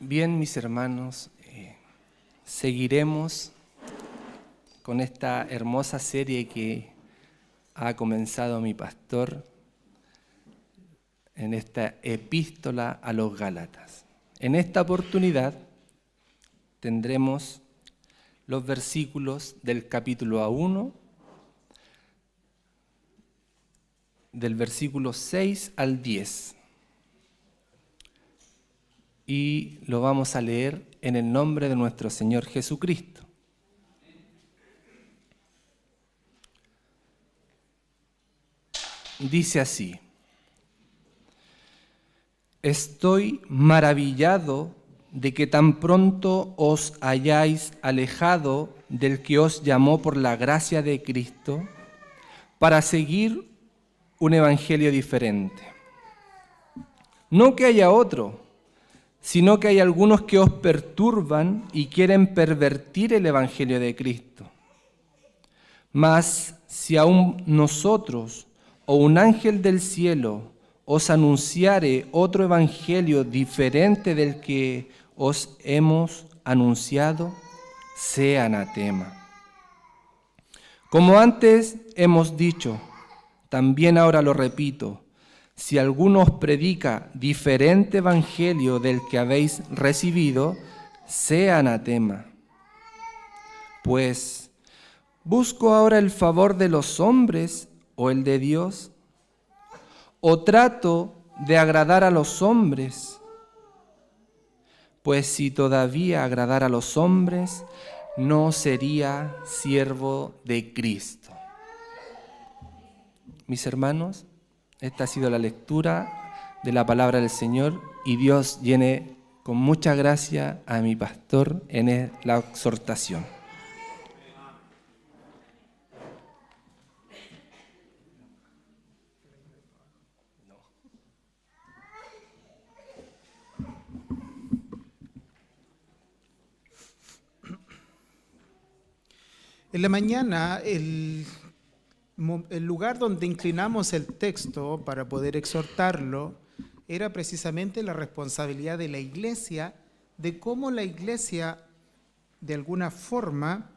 Bien, mis hermanos, seguiremos con esta hermosa serie que ha comenzado mi pastor en esta epístola a los Gálatas. En esta oportunidad tendremos los versículos del capítulo 1, del versículo 6 al 10. Y lo vamos a leer en el nombre de nuestro Señor Jesucristo. Dice así: Estoy maravillado de que tan pronto os hayáis alejado del que os llamó por la gracia de Cristo para seguir un evangelio diferente. No que haya otro, sino que hay algunos que os perturban y quieren pervertir el evangelio de Cristo. Mas si aún nosotros o un ángel del cielo os anunciare otro evangelio diferente del que os hemos anunciado, sea anatema. Como antes hemos dicho, también ahora lo repito, si alguno os predica diferente evangelio del que habéis recibido, sea anatema. Pues, ¿busco ahora el favor de los hombres o el de Dios? ¿O trato de agradar a los hombres? Pues si todavía agradara a los hombres, no sería siervo de Cristo. Mis hermanos, esta ha sido la lectura de la palabra del Señor y Dios llene con mucha gracia a mi pastor en la exhortación. En la mañana, el lugar donde inclinamos el texto para poder exhortarlo era precisamente la responsabilidad de la iglesia, de cómo la iglesia de alguna forma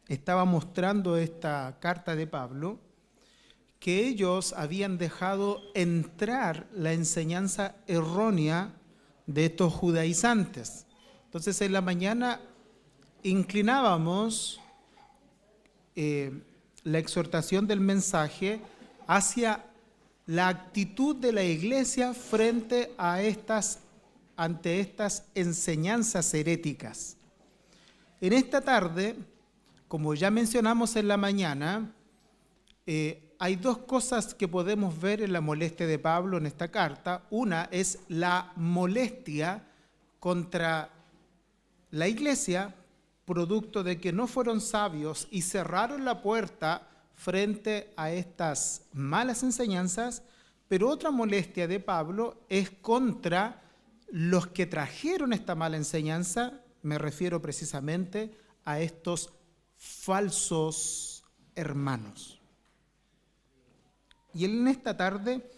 estaba mostrando esta carta de Pablo, que ellos habían dejado entrar la enseñanza errónea de estos judaizantes. Entonces en la mañana inclinábamos la exhortación del mensaje hacia la actitud de la iglesia frente a ante estas enseñanzas heréticas. En esta tarde, como ya mencionamos en la mañana, hay dos cosas que podemos ver en la molestia de Pablo en esta carta. Una es la molestia contra la iglesia, producto de que no fueron sabios y cerraron la puerta frente a estas malas enseñanzas, pero otra molestia de Pablo es contra los que trajeron esta mala enseñanza, me refiero precisamente a estos falsos hermanos. Y en esta tarde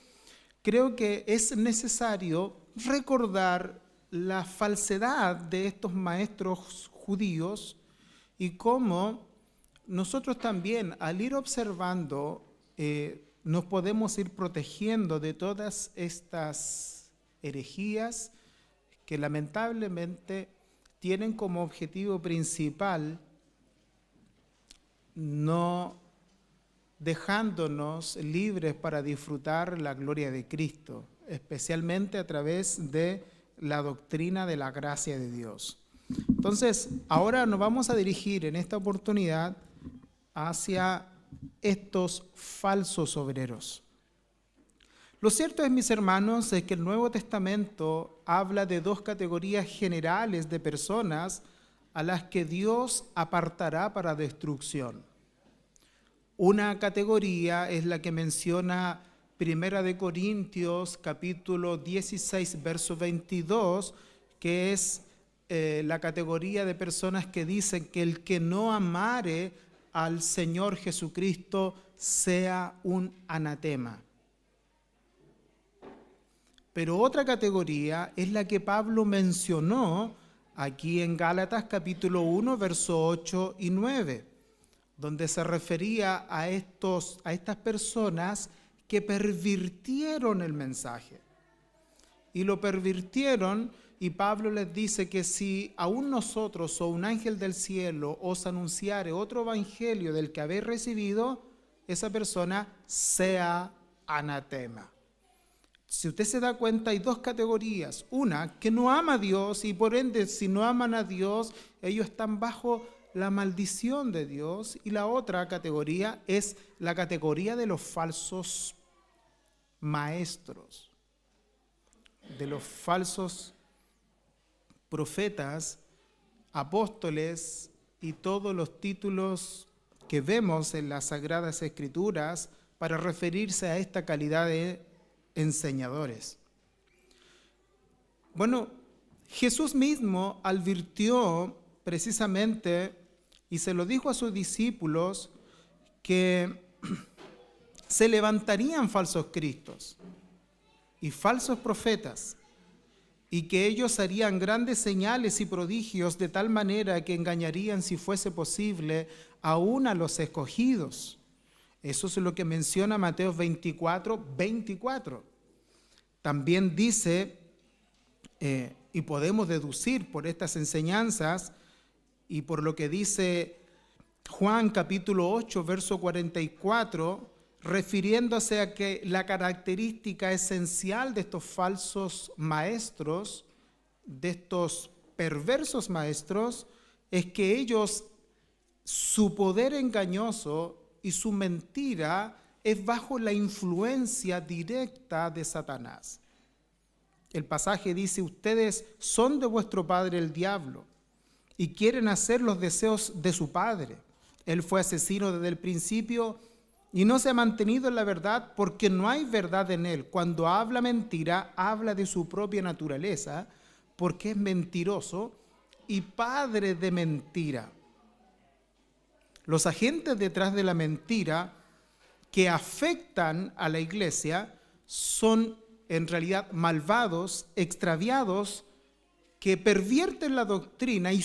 creo que es necesario recordar la falsedad de estos maestros judíos y cómo nosotros también, al ir observando, nos podemos ir protegiendo de todas estas herejías que lamentablemente tienen como objetivo principal no dejándonos libres para disfrutar la gloria de Cristo, especialmente a través de la doctrina de la gracia de Dios. Entonces, ahora nos vamos a dirigir en esta oportunidad hacia estos falsos obreros. Lo cierto es, mis hermanos, es que el Nuevo Testamento habla de dos categorías generales de personas a las que Dios apartará para destrucción. Una categoría es la que menciona 1 Corintios capítulo 16, verso 22, que es la categoría de personas que dicen que el que no amare al Señor Jesucristo sea un anatema. Pero otra categoría es la que Pablo mencionó aquí en Gálatas capítulo 1, versos 8 y 9, donde se refería a estas personas que pervirtieron el mensaje. Y lo pervirtieron, y Pablo les dice que si aún nosotros o un ángel del cielo os anunciare otro evangelio del que habéis recibido, esa persona sea anatema. Si usted se da cuenta, hay dos categorías. Una, que no ama a Dios, y por ende, si no aman a Dios, ellos están bajo la maldición de Dios. Y la otra categoría es la categoría de los falsos maestros, de los falsos profetas, apóstoles y todos los títulos que vemos en las Sagradas Escrituras para referirse a esta calidad de enseñadores. Bueno, Jesús mismo advirtió precisamente y se lo dijo a sus discípulos que se levantarían falsos cristos y falsos profetas y que ellos harían grandes señales y prodigios de tal manera que engañarían, si fuese posible, aún a los escogidos. Eso es lo que menciona Mateo 24, 24. También dice, y podemos deducir por estas enseñanzas y por lo que dice Juan capítulo 8, verso 44, refiriéndose a que la característica esencial de estos falsos maestros, de estos perversos maestros, es que ellos, su poder engañoso y su mentira es bajo la influencia directa de Satanás. El pasaje dice, ustedes son de vuestro padre el diablo y quieren hacer los deseos de su padre. Él fue asesino desde el principio y no se ha mantenido en la verdad porque no hay verdad en él. Cuando habla mentira, habla de su propia naturaleza porque es mentiroso y padre de mentira. Los agentes detrás de la mentira que afectan a la iglesia son en realidad malvados, extraviados, que pervierten la doctrina y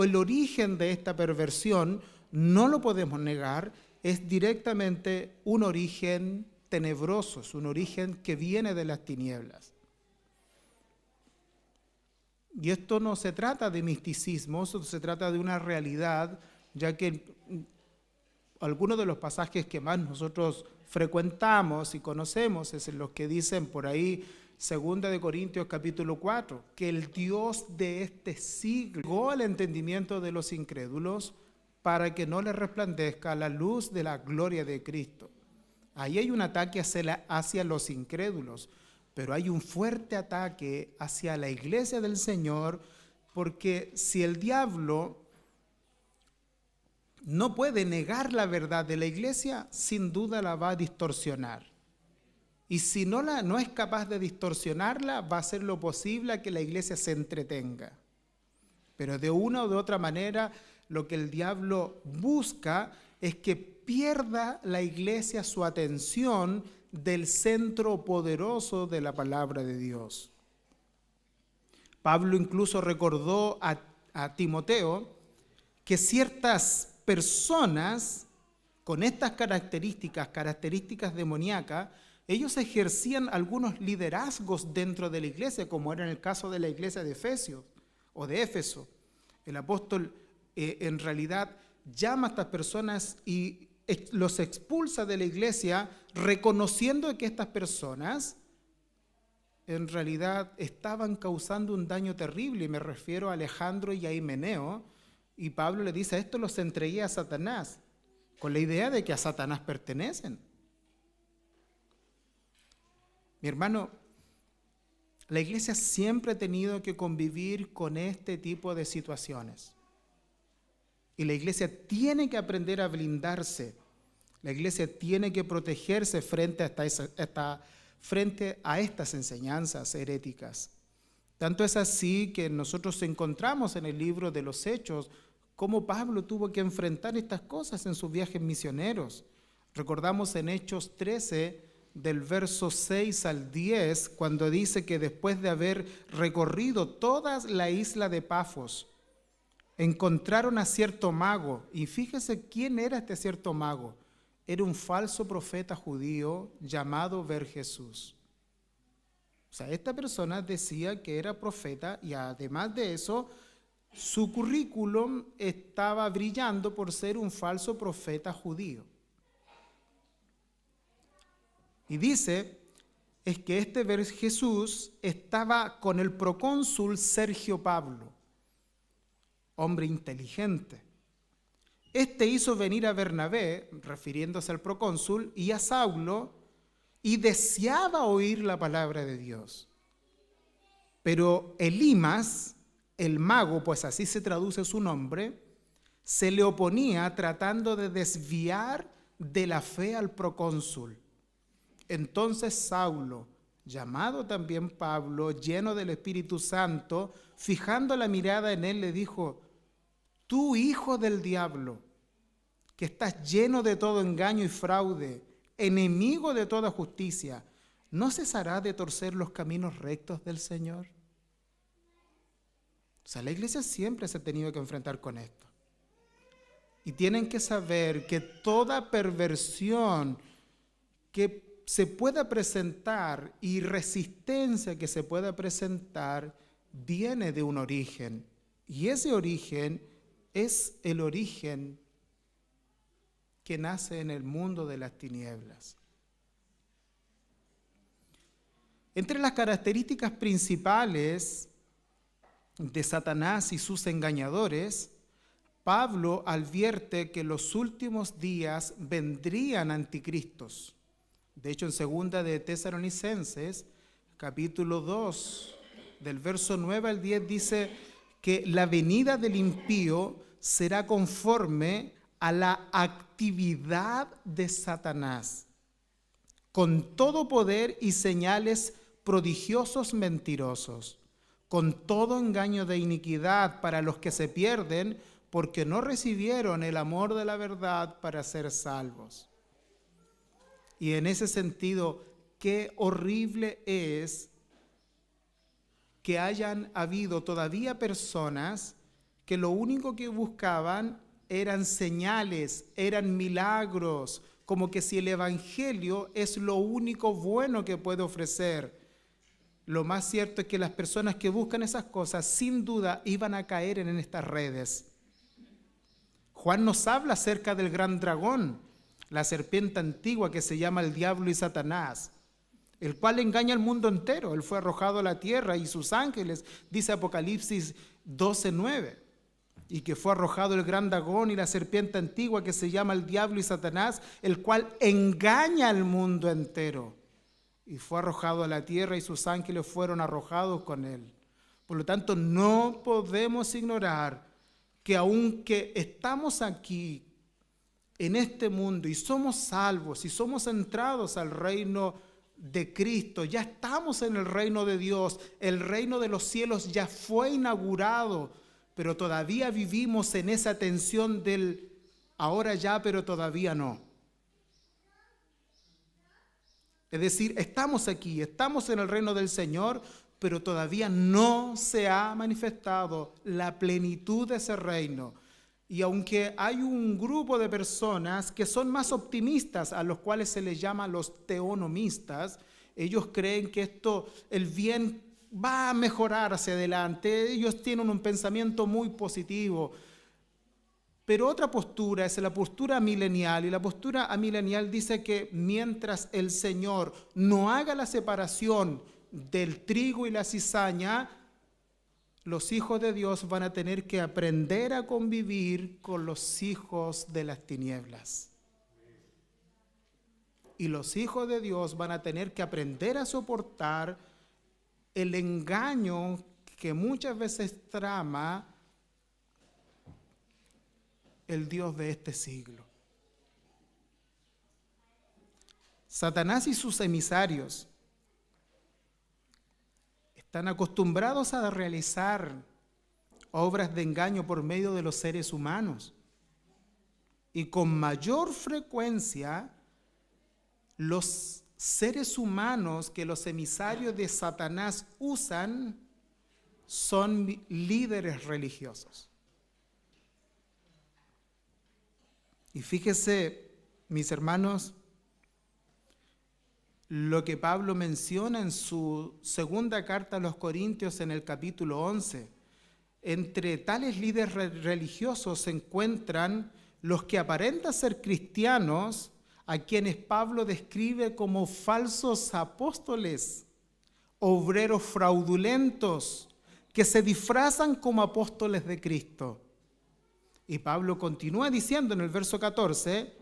el origen de esta perversión, no lo podemos negar, es directamente un origen tenebroso, es un origen que viene de las tinieblas. Y esto no se trata de misticismo, esto se trata de una realidad, ya que algunos de los pasajes que más nosotros frecuentamos y conocemos es en los que dicen por ahí, 2 de Corintios capítulo 4, que el Dios de este siglo llegó al entendimiento de los incrédulos para que no les resplandezca la luz de la gloria de Cristo. Ahí hay un ataque hacia los incrédulos, pero hay un fuerte ataque hacia la iglesia del Señor, porque si el diablo no puede negar la verdad de la iglesia, sin duda la va a distorsionar. Y si no es capaz de distorsionarla, va a hacer lo posible a que la iglesia se entretenga. Pero de una o de otra manera, lo que el diablo busca es que pierda la iglesia su atención del centro poderoso de la palabra de Dios. Pablo incluso recordó a Timoteo que ciertas personas con estas características demoníacas, ellos ejercían algunos liderazgos dentro de la iglesia, como era en el caso de la iglesia de Efesios o de Éfeso. El apóstol en realidad llama a estas personas y los expulsa de la iglesia, reconociendo que estas personas en realidad estaban causando un daño terrible, y me refiero a Alejandro y a Himeneo, y Pablo le dice, esto los entregué a Satanás, con la idea de que a Satanás pertenecen. Mi hermano, la iglesia siempre ha tenido que convivir con este tipo de situaciones. Y la iglesia tiene que aprender a blindarse. La iglesia tiene que protegerse frente a estas enseñanzas heréticas. Tanto es así que nosotros encontramos en el libro de los Hechos cómo Pablo tuvo que enfrentar estas cosas en sus viajes misioneros. Recordamos en Hechos 13, del verso 6 al 10, cuando dice que después de haber recorrido toda la isla de Pafos, encontraron a cierto mago. Y fíjese quién era este cierto mago. Era un falso profeta judío llamado Bar-Jesús. O sea, esta persona decía que era profeta y además de eso, su currículum estaba brillando por ser un falso profeta judío. Y dice, es que este Bar-Jesús estaba con el procónsul Sergio Pablo, hombre inteligente. Este hizo venir a Bernabé, refiriéndose al procónsul, y a Saulo, y deseaba oír la palabra de Dios. Pero Elimas, el mago, pues así se traduce su nombre, se le oponía tratando de desviar de la fe al procónsul. Entonces Saulo, llamado también Pablo, lleno del Espíritu Santo, fijando la mirada en él, le dijo: tú, hijo del diablo, que estás lleno de todo engaño y fraude, enemigo de toda justicia, ¿no cesará de torcer los caminos rectos del Señor? O sea, la iglesia siempre se ha tenido que enfrentar con esto. Y tienen que saber que toda perversión que se pueda presentar y resistencia que se pueda presentar viene de un origen. Y ese origen es el origen que nace en el mundo de las tinieblas. Entre las características principales de Satanás y sus engañadores, Pablo advierte que en los últimos días vendrían anticristos. De hecho, en 2 de Tesalonicenses, capítulo 2, del verso 9 al 10, dice que la venida del impío será conforme a la actividad de Satanás, con todo poder y señales prodigiosos mentirosos, con todo engaño de iniquidad para los que se pierden, porque no recibieron el amor de la verdad para ser salvos. Y en ese sentido, qué horrible es que hayan habido todavía personas que lo único que buscaban eran señales, eran milagros, como que si el evangelio es lo único bueno que puede ofrecer. Lo más cierto es que las personas que buscan esas cosas sin duda iban a caer en estas redes. Juan nos habla acerca del gran dragón, la serpiente antigua que se llama el diablo y Satanás, el cual engaña al mundo entero. Él fue arrojado a la tierra y sus ángeles, dice Apocalipsis 12:9, y que fue arrojado el gran dragón y la serpiente antigua que se llama el diablo y Satanás, el cual engaña al mundo entero. Y fue arrojado a la tierra y sus ángeles fueron arrojados con él. Por lo tanto, no podemos ignorar que aunque estamos aquí en este mundo y somos salvos y somos entrados al reino de Cristo, ya estamos en el reino de Dios, el reino de los cielos ya fue inaugurado, pero todavía vivimos en esa tensión del ahora ya, pero todavía no. Es decir, estamos aquí, estamos en el reino del Señor, pero todavía no se ha manifestado la plenitud de ese reino. Y aunque hay un grupo de personas que son más optimistas, a los cuales se les llama los teonomistas, ellos creen que el bien va a mejorar hacia adelante, ellos tienen un pensamiento muy positivo. Pero otra postura es la postura milenial, y la postura amilenial dice que mientras el Señor no haga la separación del trigo y la cizaña, los hijos de Dios van a tener que aprender a convivir con los hijos de las tinieblas. Y los hijos de Dios van a tener que aprender a soportar el engaño que muchas veces trama el Dios de este siglo. Satanás y sus emisarios están acostumbrados a realizar obras de engaño por medio de los seres humanos. Y con mayor frecuencia, los seres humanos que los emisarios de Satanás usan son líderes religiosos. Y fíjese, mis hermanos, lo que Pablo menciona en su segunda carta a los Corintios en el capítulo 11. Entre tales líderes religiosos se encuentran los que aparentan ser cristianos, a quienes Pablo describe como falsos apóstoles, obreros fraudulentos, que se disfrazan como apóstoles de Cristo. Y Pablo continúa diciendo en el verso 14,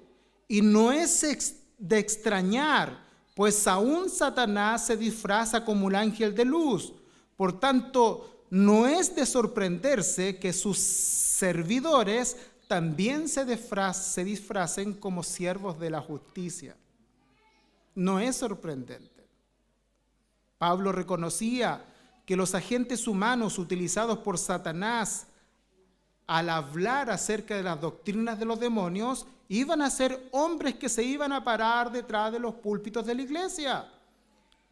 y no es de extrañar, pues aún Satanás se disfraza como un ángel de luz. Por tanto, no es de sorprenderse que sus servidores también se disfracen como siervos de la justicia. No es sorprendente. Pablo reconocía que los agentes humanos utilizados por Satanás al hablar acerca de las doctrinas de los demonios iban a ser hombres que se iban a parar detrás de los púlpitos de la iglesia,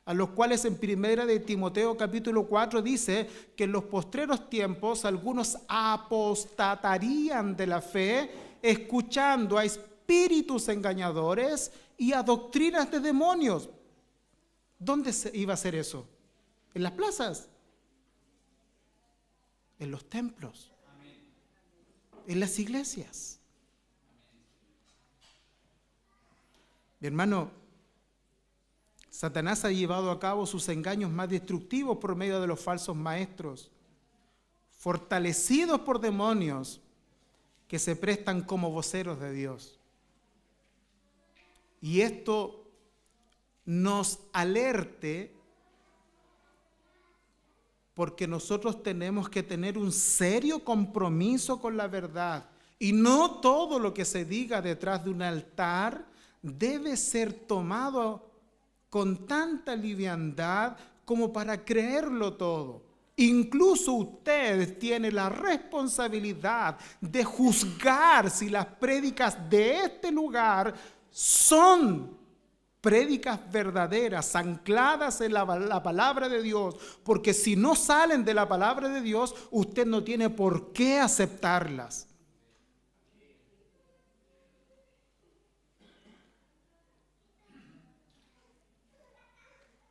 a los cuales en 1 de Timoteo capítulo 4 dice que en los postreros tiempos algunos apostatarían de la fe, escuchando a espíritus engañadores y a doctrinas de demonios. ¿Dónde se iba a hacer eso? En las plazas, en los templos, en las iglesias. Mi hermano, Satanás ha llevado a cabo sus engaños más destructivos por medio de los falsos maestros, fortalecidos por demonios que se prestan como voceros de Dios. Y esto nos alerte porque nosotros tenemos que tener un serio compromiso con la verdad. Y no todo lo que se diga detrás de un altar debe ser tomado con tanta liviandad como para creerlo todo. Incluso usted tiene la responsabilidad de juzgar si las prédicas de este lugar son prédicas verdaderas, ancladas en la palabra de Dios, porque si no salen de la palabra de Dios, usted no tiene por qué aceptarlas.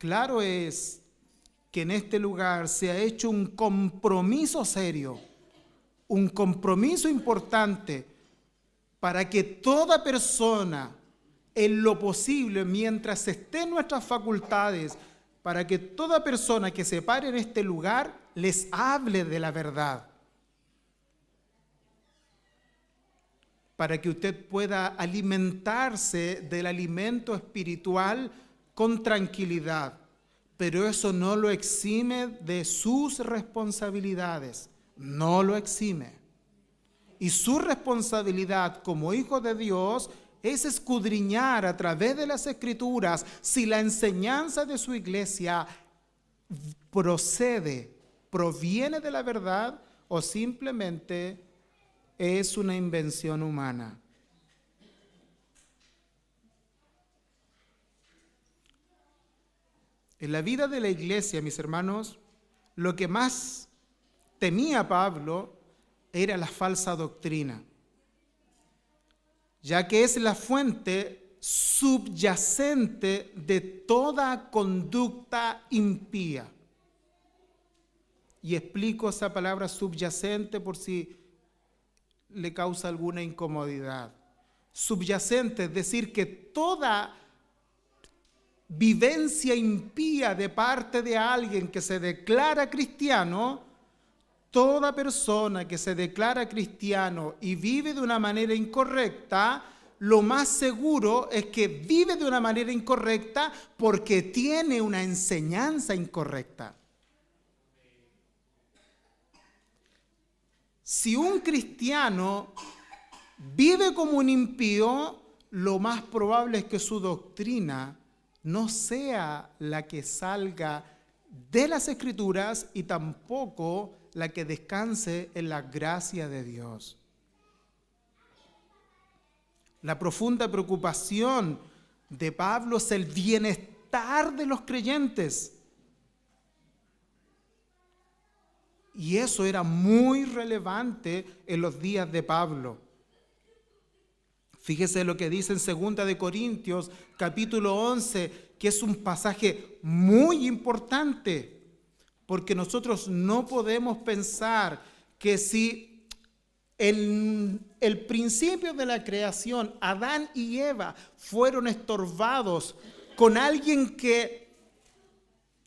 Claro es que en este lugar se ha hecho un compromiso serio, un compromiso importante para que toda persona, en lo posible, mientras esté en nuestras facultades, para que toda persona que se pare en este lugar les hable de la verdad, para que usted pueda alimentarse del alimento espiritual con tranquilidad, pero eso no lo exime de sus responsabilidades, no lo exime. Y su responsabilidad como hijo de Dios es escudriñar a través de las Escrituras si la enseñanza de su iglesia proviene de la verdad o simplemente es una invención humana. En la vida de la iglesia, mis hermanos, lo que más temía Pablo era la falsa doctrina, ya que es la fuente subyacente de toda conducta impía. Y explico esa palabra subyacente por si le causa alguna incomodidad. Subyacente, es decir, que toda vivencia impía de parte de alguien que se declara cristiano, toda persona que se declara cristiano y vive de una manera incorrecta, lo más seguro es que vive de una manera incorrecta porque tiene una enseñanza incorrecta. Si un cristiano vive como un impío, lo más probable es que su doctrina no sea la que salga de las Escrituras y tampoco la que descanse en la gracia de Dios. La profunda preocupación de Pablo es el bienestar de los creyentes. Y eso era muy relevante en los días de Pablo. Fíjese lo que dice en 2 de Corintios, capítulo 11, que es un pasaje muy importante, porque nosotros no podemos pensar que si en el principio de la creación Adán y Eva fueron estorbados con alguien que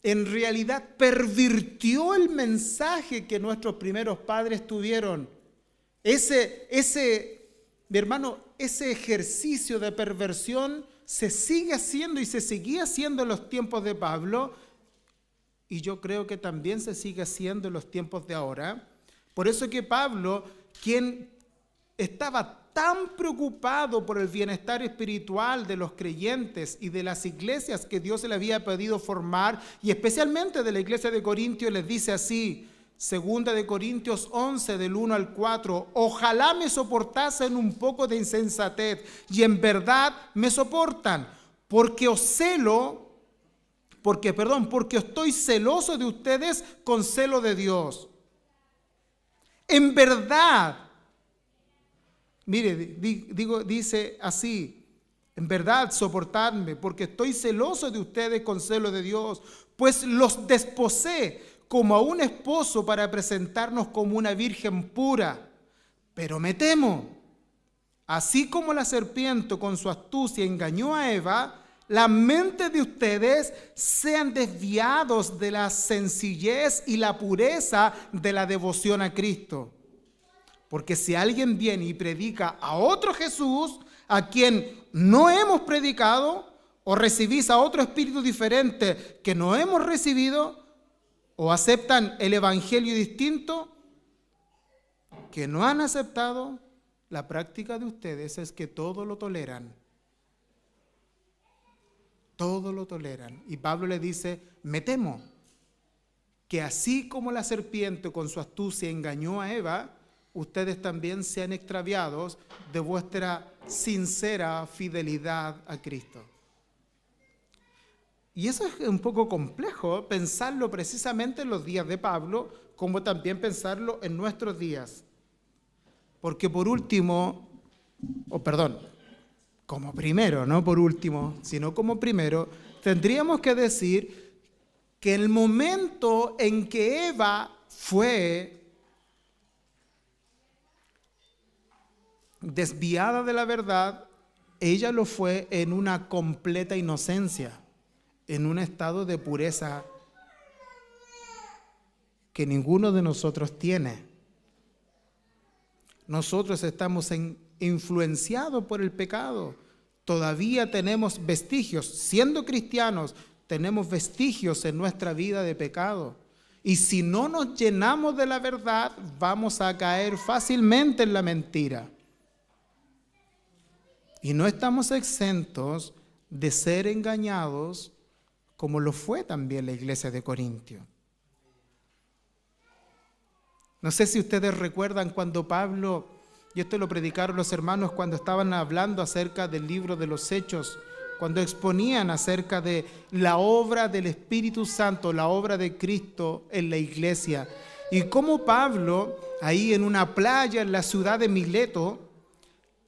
en realidad pervirtió el mensaje que nuestros primeros padres tuvieron. Mi hermano, ese ejercicio de perversión se sigue haciendo y se seguía haciendo en los tiempos de Pablo, y yo creo que también se sigue haciendo en los tiempos de ahora. Por eso que Pablo, quien estaba tan preocupado por el bienestar espiritual de los creyentes y de las iglesias que Dios le había pedido formar, y especialmente de la iglesia de Corintios, les dice así, 2 de Corintios 11, del 1 al 4, ojalá me soportasen un poco de insensatez, y en verdad me soportan, porque estoy celoso de ustedes con celo de Dios. En verdad, mire, dice así, en verdad soportadme, porque estoy celoso de ustedes con celo de Dios, pues los desposé como a un esposo para presentarnos como una virgen pura. Pero me temo, así como la serpiente con su astucia engañó a Eva, la mente de ustedes sean desviados de la sencillez y la pureza de la devoción a Cristo. Porque si alguien viene y predica a otro Jesús, a quien no hemos predicado, o recibís a otro espíritu diferente que no hemos recibido, o aceptan el evangelio distinto que no han aceptado, la práctica de ustedes es que todo lo toleran. Todo lo toleran. Y Pablo le dice, me temo que así como la serpiente con su astucia engañó a Eva, ustedes también sean extraviados de vuestra sincera fidelidad a Cristo. Y eso es un poco complejo, pensarlo precisamente en los días de Pablo, como también pensarlo en nuestros días. Porque como primero, no por último, sino como primero, tendríamos que decir que el momento en que Eva fue desviada de la verdad, ella lo fue en una completa inocencia, en un estado de pureza que ninguno de nosotros tiene. Nosotros estamos influenciados por el pecado. Todavía tenemos vestigios, siendo cristianos, tenemos vestigios en nuestra vida de pecado. Y si no nos llenamos de la verdad, vamos a caer fácilmente en la mentira. Y no estamos exentos de ser engañados, como lo fue también la iglesia de Corintio. No sé si ustedes recuerdan cuando Pablo, y esto lo predicaron los hermanos cuando estaban hablando acerca del libro de los Hechos, cuando exponían acerca de la obra del Espíritu Santo, la obra de Cristo en la iglesia. Y cómo Pablo, ahí en una playa en la ciudad de Mileto,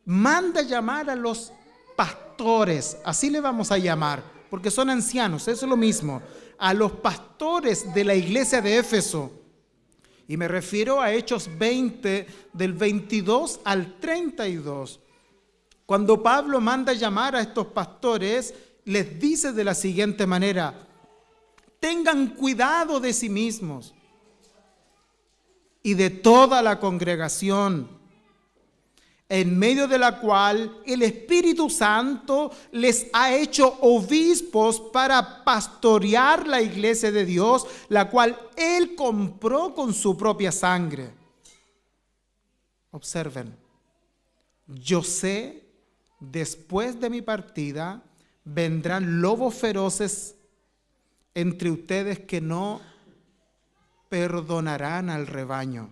manda llamar a los pastores, así le vamos a llamar, porque son ancianos, eso es lo mismo, a los pastores de la iglesia de Éfeso. Y me refiero a Hechos 20, del 22 al 32. Cuando Pablo manda llamar a estos pastores, les dice de la siguiente manera: tengan cuidado de sí mismos y de toda la congregación, en medio de la cual el Espíritu Santo les ha hecho obispos para pastorear la iglesia de Dios, la cual Él compró con su propia sangre. Observen, yo sé, después de mi partida, vendrán lobos feroces entre ustedes que no perdonarán al rebaño.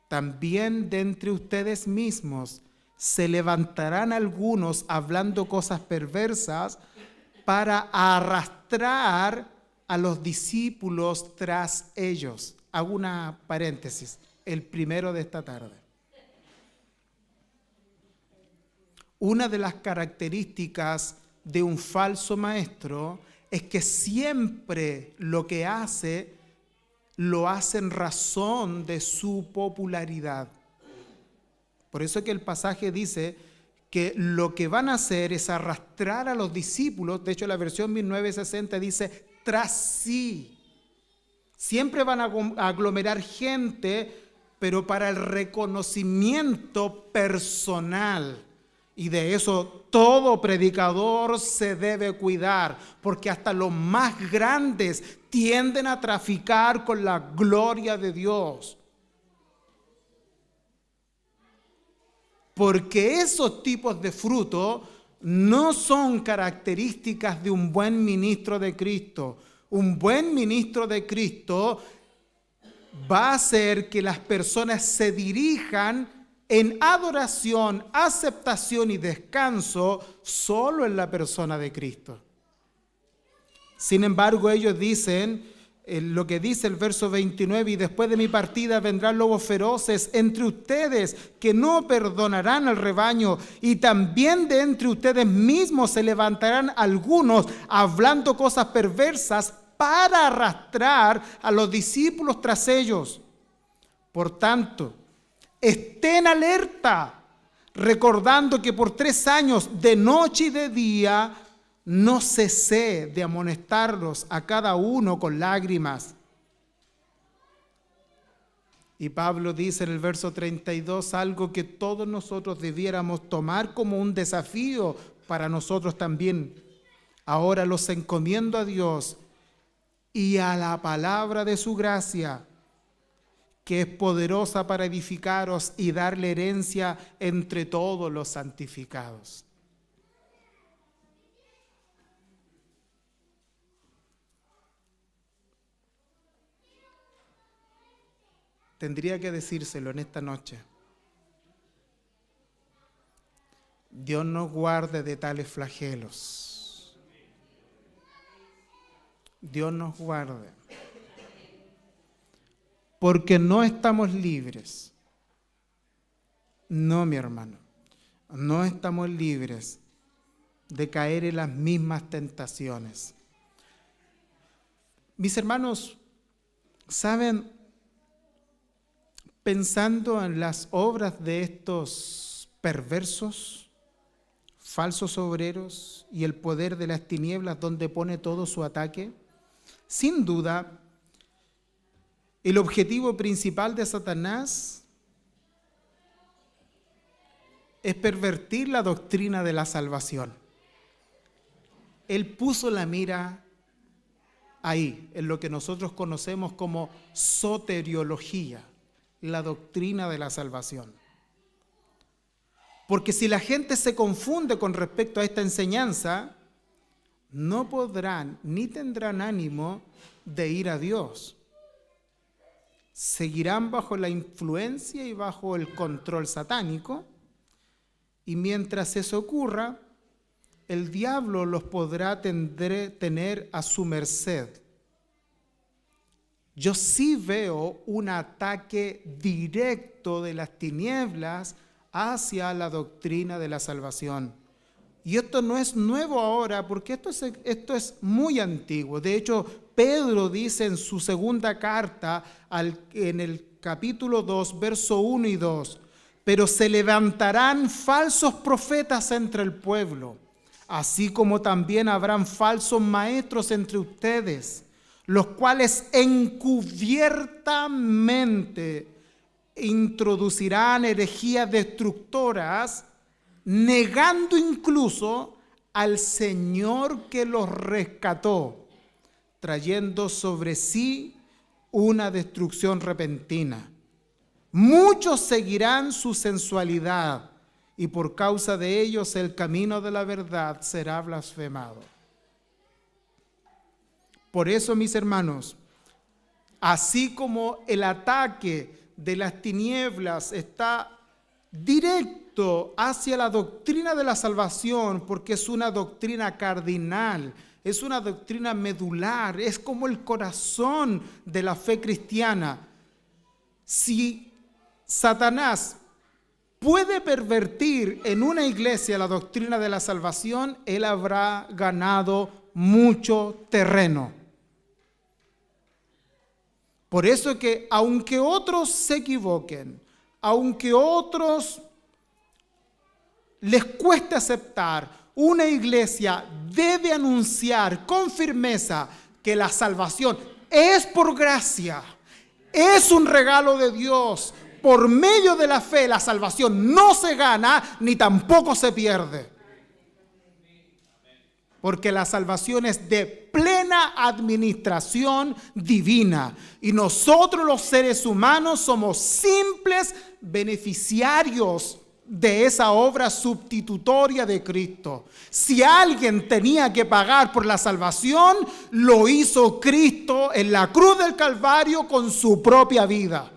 También de entre ustedes mismos se levantarán algunos hablando cosas perversas para arrastrar a los discípulos tras ellos. Hago una paréntesis, el primero de esta tarde. Una de las características de un falso maestro es que siempre lo que hace, lo hace en razón de su popularidad. Por eso que el pasaje dice que lo que van a hacer es arrastrar a los discípulos. De hecho, la versión 1960 dice tras sí. Siempre van a aglomerar gente, pero para el reconocimiento personal. Y de eso todo predicador se debe cuidar, porque hasta los más grandes tienden a traficar con la gloria de Dios. Porque esos tipos de fruto no son características de un buen ministro de Cristo. Un buen ministro de Cristo va a hacer que las personas se dirijan en adoración, aceptación y descanso solo en la persona de Cristo. Sin embargo, ellos dicen, lo que dice el verso 29, y después de mi partida vendrán lobos feroces entre ustedes que no perdonarán al rebaño, y también de entre ustedes mismos se levantarán algunos hablando cosas perversas para arrastrar a los discípulos tras ellos. Por tanto, estén alerta, recordando que por 3 años, de noche y de día, no cesé de amonestarlos a cada uno con lágrimas. Y Pablo dice en el verso 32 algo que todos nosotros debiéramos tomar como un desafío para nosotros también. Ahora los encomiendo a Dios y a la palabra de su gracia, que es poderosa para edificaros y darle herencia entre todos los santificados. Tendría que decírselo en esta noche. Dios nos guarde de tales flagelos. Dios nos guarde. Porque no estamos libres. No, mi hermano. No estamos libres de caer en las mismas tentaciones. Mis hermanos, ¿saben? Pensando en las obras de estos perversos, falsos obreros y el poder de las tinieblas donde pone todo su ataque, sin duda, el objetivo principal de Satanás es pervertir la doctrina de la salvación. Él puso la mira ahí, en lo que nosotros conocemos como soteriología, la doctrina de la salvación. Porque si la gente se confunde con respecto a esta enseñanza, no podrán ni tendrán ánimo de ir a Dios. Seguirán bajo la influencia y bajo el control satánico, y mientras eso ocurra, el diablo los podrá tener a su merced. Yo sí veo un ataque directo de las tinieblas hacia la doctrina de la salvación. Y esto no es nuevo ahora, porque esto es muy antiguo. De hecho, Pedro dice en su segunda carta, en el capítulo 2, verso 1 y 2, pero se levantarán falsos profetas entre el pueblo, así como también habrán falsos maestros entre ustedes, los cuales encubiertamente introducirán herejías destructoras, negando incluso al Señor que los rescató, trayendo sobre sí una destrucción repentina. Muchos seguirán su sensualidad, y por causa de ellos el camino de la verdad será blasfemado. Por eso, mis hermanos, así como el ataque de las tinieblas está directo hacia la doctrina de la salvación, porque es una doctrina cardinal, es una doctrina medular, es como el corazón de la fe cristiana. Si Satanás puede pervertir en una iglesia la doctrina de la salvación, él habrá ganado mucho terreno. Por eso que aunque otros se equivoquen, aunque otros les cueste aceptar, una iglesia debe anunciar con firmeza que la salvación es por gracia, es un regalo de Dios. Por medio de la fe, la salvación no se gana ni tampoco se pierde. Porque la salvación es de plena administración divina. Y nosotros los seres humanos somos simples beneficiarios de esa obra sustitutoria de Cristo. Si alguien tenía que pagar por la salvación, lo hizo Cristo en la cruz del Calvario con su propia vida.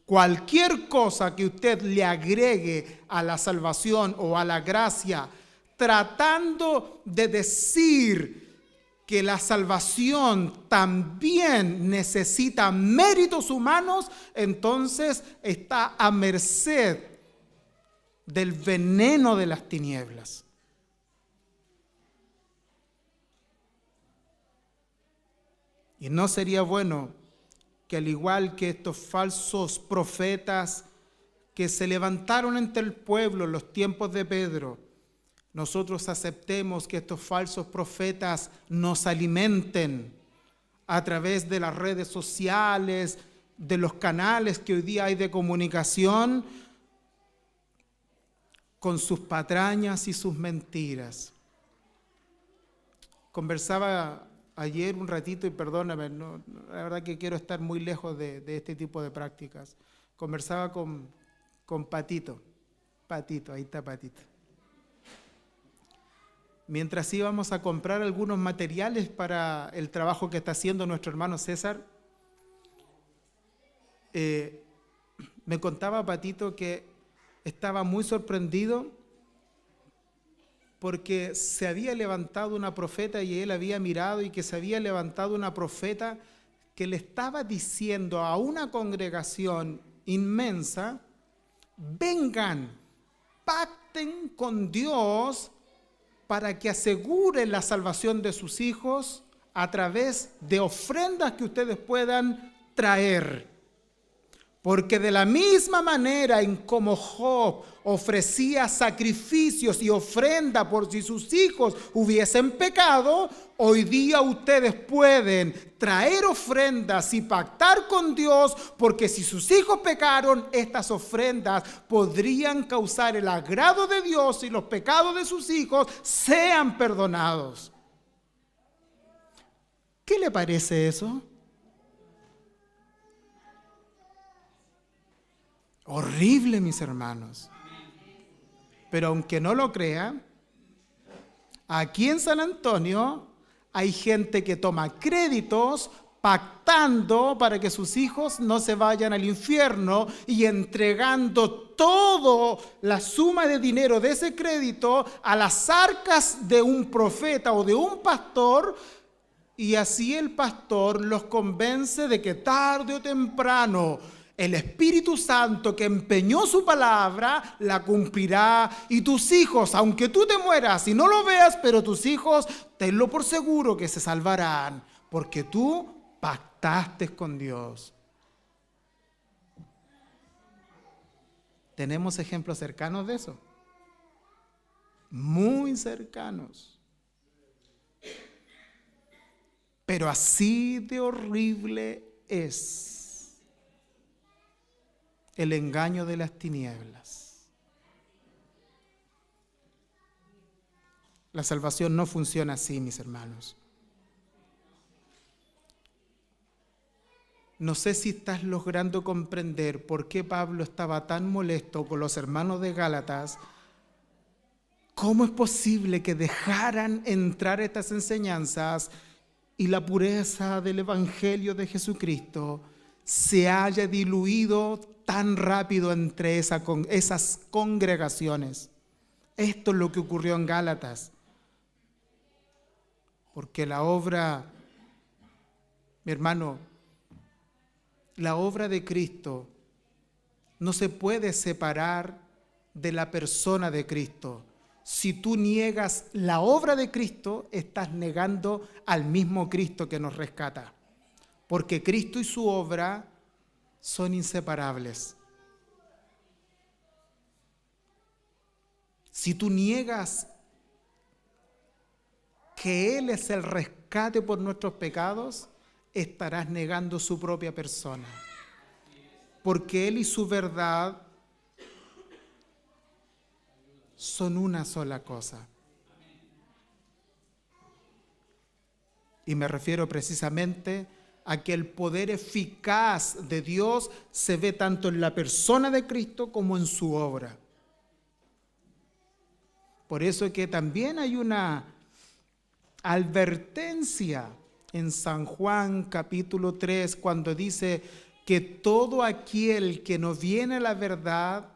Cualquier cosa que usted le agregue a la salvación o a la gracia, tratando de decir que la salvación también necesita méritos humanos, entonces está a merced del veneno de las tinieblas. Y no sería bueno que, al igual que estos falsos profetas que se levantaron entre el pueblo en los tiempos de Pedro, nosotros aceptemos que estos falsos profetas nos alimenten a través de las redes sociales, de los canales que hoy día hay de comunicación, con sus patrañas y sus mentiras. Conversaba ayer un ratito, y perdóname, la verdad que quiero estar muy lejos de este tipo de prácticas. Conversaba con Patito, ahí está Patito. Mientras íbamos a comprar algunos materiales para el trabajo que está haciendo nuestro hermano César, me contaba Patito que estaba muy sorprendido porque se había levantado una profeta y él había mirado y que se había levantado una profeta que le estaba diciendo a una congregación inmensa: vengan, pacten con Dios para que aseguren la salvación de sus hijos a través de ofrendas que ustedes puedan traer. Porque de la misma manera en como Job ofrecía sacrificios y ofrenda por si sus hijos hubiesen pecado, hoy día ustedes pueden traer ofrendas y pactar con Dios, porque si sus hijos pecaron, estas ofrendas podrían causar el agrado de Dios y los pecados de sus hijos sean perdonados. ¿Qué le parece eso? Horrible, mis hermanos. Pero aunque no lo crea, aquí en San Antonio hay gente que toma créditos pactando para que sus hijos no se vayan al infierno y entregando toda la suma de dinero de ese crédito a las arcas de un profeta o de un pastor, y así el pastor los convence de que tarde o temprano el Espíritu Santo que empeñó su palabra la cumplirá, y tus hijos, aunque tú te mueras y no lo veas, pero tus hijos, tenlo por seguro que se salvarán, porque tú pactaste con Dios. Tenemos ejemplos cercanos de eso, muy cercanos. Pero así de horrible es el engaño de las tinieblas. La salvación no funciona así, mis hermanos. No sé si estás logrando comprender por qué Pablo estaba tan molesto con los hermanos de Gálatas. ¿Cómo es posible que dejaran entrar estas enseñanzas y la pureza del Evangelio de Jesucristo se haya diluido tan rápido entre esas congregaciones. Esto es lo que ocurrió en Gálatas. Porque la obra, mi hermano, la obra de Cristo no se puede separar de la persona de Cristo. Si tú niegas la obra de Cristo, estás negando al mismo Cristo que nos rescata. Porque Cristo y su obra son inseparables. Si tú niegas que Él es el rescate por nuestros pecados, estarás negando su propia persona. Porque Él y su verdad son una sola cosa. Y me refiero precisamente a que el poder eficaz de Dios se ve tanto en la persona de Cristo como en su obra. Por eso es que también hay una advertencia en San Juan capítulo 3 cuando dice que todo aquel que no viene a la verdad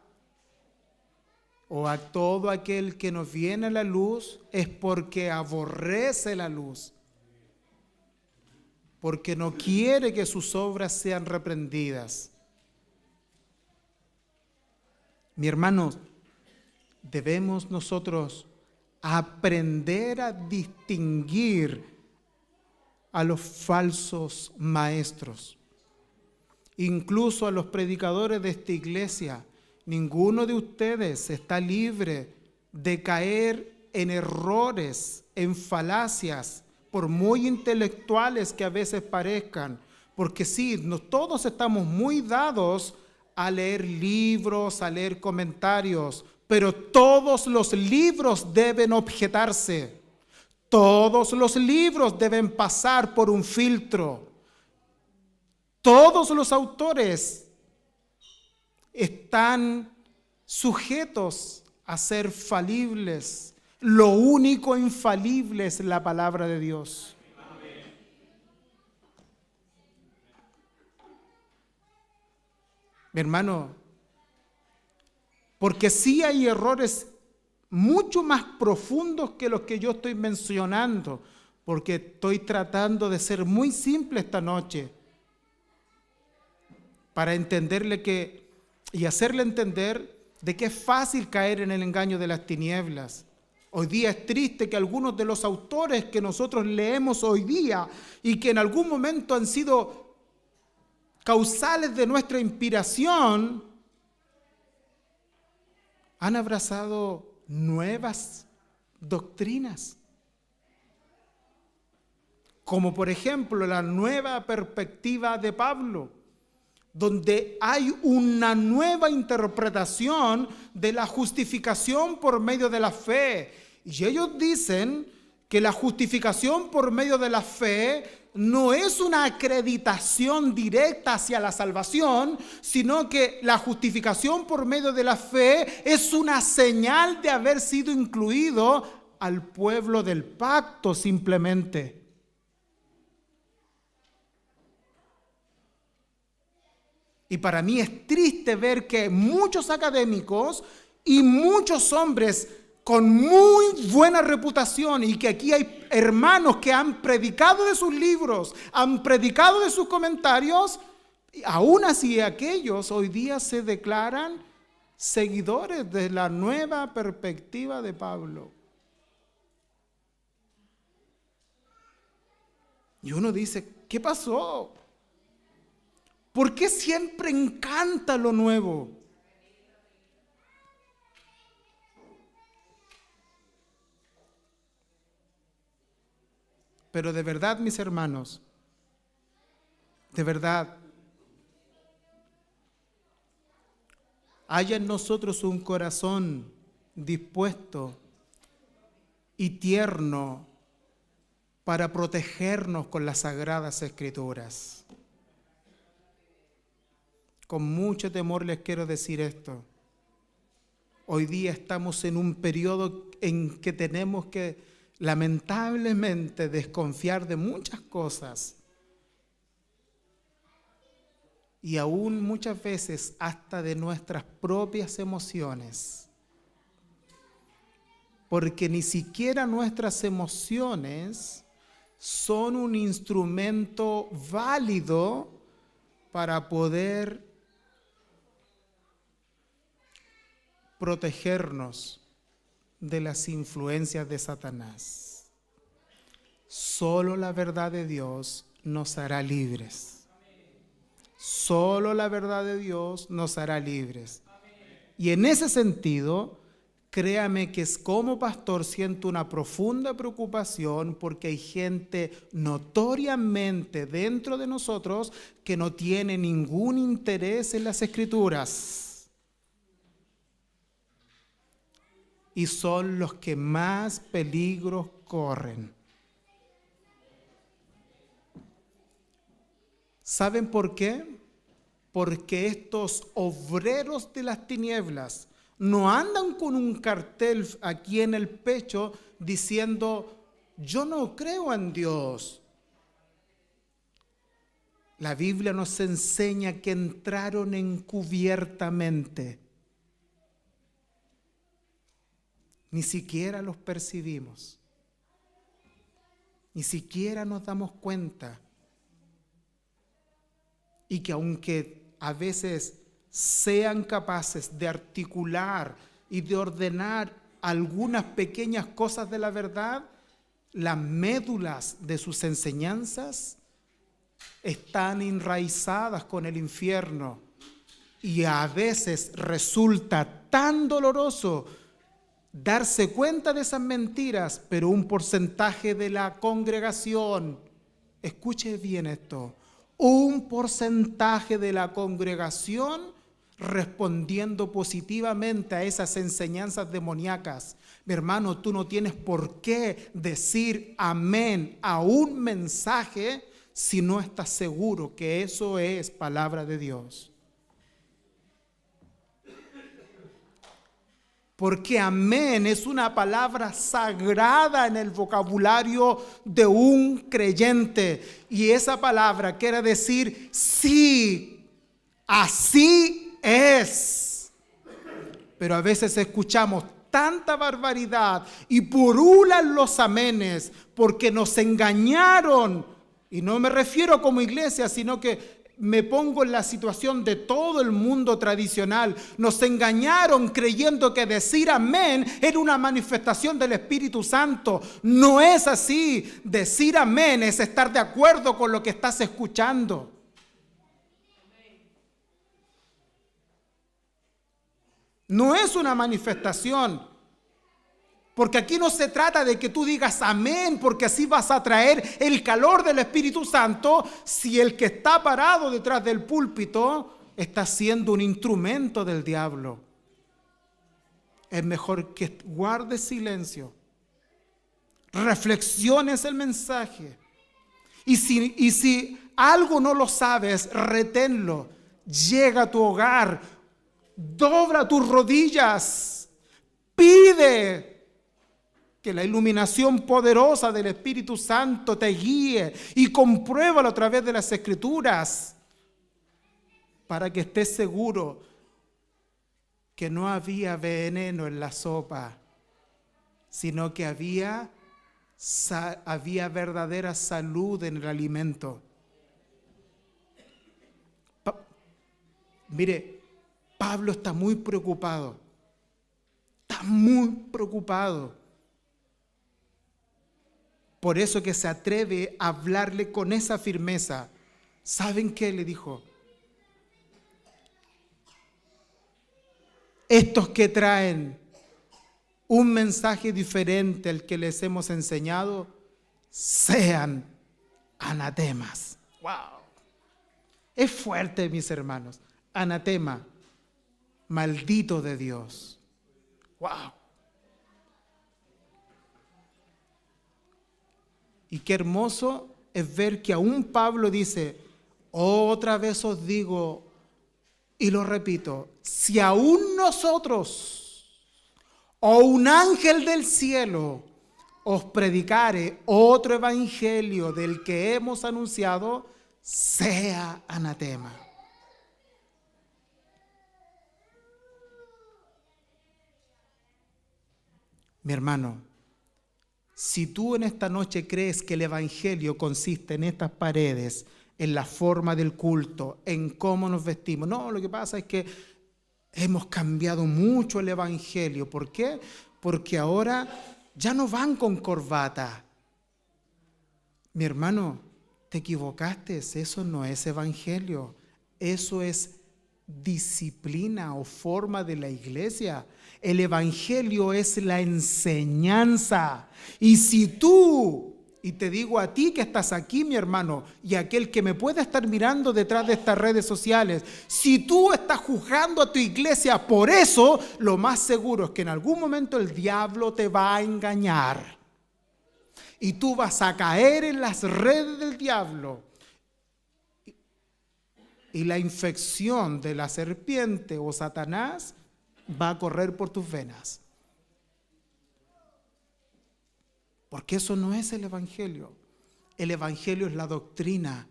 o a todo aquel que no viene a la luz es porque aborrece la luz, porque no quiere que sus obras sean reprendidas. Mi hermano, debemos nosotros aprender a distinguir a los falsos maestros, incluso a los predicadores de esta iglesia. Ninguno de ustedes está libre de caer en errores, en falacias, por muy intelectuales que a veces parezcan, porque sí, todos estamos muy dados a leer libros, a leer comentarios, pero todos los libros deben objetarse, todos los libros deben pasar por un filtro, todos los autores están sujetos a ser falibles. Lo único infalible es la palabra de Dios. Mi hermano, porque sí hay errores mucho más profundos que los que yo estoy mencionando, porque estoy tratando de ser muy simple esta noche para entenderle y hacerle entender de que es fácil caer en el engaño de las tinieblas. Hoy día es triste que algunos de los autores que nosotros leemos hoy día y que en algún momento han sido causales de nuestra inspiración, han abrazado nuevas doctrinas, como por ejemplo la nueva perspectiva de Pablo, donde hay una nueva interpretación de la justificación por medio de la fe. Y ellos dicen que la justificación por medio de la fe no es una acreditación directa hacia la salvación, sino que la justificación por medio de la fe es una señal de haber sido incluido al pueblo del pacto simplemente. Y para mí es triste ver que muchos académicos y muchos hombres con muy buena reputación, y que aquí hay hermanos que han predicado de sus libros, han predicado de sus comentarios, aún así aquellos hoy día se declaran seguidores de la nueva perspectiva de Pablo. Y uno dice, ¿qué pasó? ¿Por qué siempre encanta lo nuevo? Pero de verdad, mis hermanos, de verdad, haya en nosotros un corazón dispuesto y tierno para protegernos con las Sagradas Escrituras. Con mucho temor les quiero decir esto. Hoy día estamos en un periodo en que tenemos que lamentablemente desconfiar de muchas cosas. y aún muchas veces hasta de nuestras propias emociones. Porque ni siquiera nuestras emociones son un instrumento válido para poder protegernos de las influencias de Satanás. Solo la verdad de Dios nos hará libres. Solo la verdad de Dios nos hará libres. Y en ese sentido, créame que como pastor siento una profunda preocupación porque hay gente notoriamente dentro de nosotros que no tiene ningún interés en las Escrituras. Y son los que más peligros corren. ¿Saben por qué? Porque estos obreros de las tinieblas no andan con un cartel aquí en el pecho diciendo, yo no creo en Dios. La Biblia nos enseña que entraron encubiertamente. Ni siquiera los percibimos. Ni siquiera nos damos cuenta. Y que aunque a veces sean capaces de articular y de ordenar algunas pequeñas cosas de la verdad, las médulas de sus enseñanzas están enraizadas con el infierno. Y a veces resulta tan doloroso darse cuenta de esas mentiras, pero un porcentaje de la congregación, escuche bien esto, un porcentaje de la congregación respondiendo positivamente a esas enseñanzas demoníacas. Mi hermano, tú no tienes por qué decir amén a un mensaje si no estás seguro que eso es palabra de Dios. Porque amén es una palabra sagrada en el vocabulario de un creyente. Y esa palabra quiere decir sí, así es. Pero a veces escuchamos tanta barbaridad y purulan los amenes porque nos engañaron. Y no me refiero como iglesia, sino que me pongo en la situación de todo el mundo tradicional. Nos engañaron creyendo que decir amén era una manifestación del Espíritu Santo. No es así. Decir amén es estar de acuerdo con lo que estás escuchando. No es una manifestación. Porque aquí no se trata de que tú digas amén, porque así vas a traer el calor del Espíritu Santo, si el que está parado detrás del púlpito está siendo un instrumento del diablo. Es mejor que guardes silencio, reflexiones el mensaje, y si algo no lo sabes, reténlo. Llega a tu hogar, dobla tus rodillas, pide que la iluminación poderosa del Espíritu Santo te guíe y compruébalo a través de las Escrituras para que estés seguro que no había veneno en la sopa, sino que había verdadera salud en el alimento. Mire, Pablo está muy preocupado. Está muy preocupado. Por eso que se atreve a hablarle con esa firmeza. ¿Saben qué le dijo? Estos que traen un mensaje diferente al que les hemos enseñado, sean anatemas. ¡Wow! Es fuerte, mis hermanos. Anatema, maldito de Dios. ¡Wow! Y qué hermoso es ver que aún Pablo dice, otra vez os digo, y lo repito, si aún nosotros o un ángel del cielo os predicare otro evangelio del que hemos anunciado, sea anatema. Mi hermano, si tú en esta noche crees que el evangelio consiste en estas paredes, en la forma del culto, en cómo nos vestimos, no, lo que pasa es que hemos cambiado mucho el evangelio. ¿Por qué? Porque ahora ya no van con corbata. Mi hermano, te equivocaste, eso no es evangelio, eso es disciplina o forma de la iglesia. El evangelio es la enseñanza. Y si tú, y te digo a ti que estás aquí, mi hermano, y aquel que me pueda estar mirando detrás de estas redes sociales, si tú estás juzgando a tu iglesia por eso, lo más seguro es que en algún momento el diablo te va a engañar. Y tú vas a caer en las redes del diablo. Y la infección de la serpiente o Satanás va a correr por tus venas. Porque eso no es el evangelio. El evangelio es la doctrina,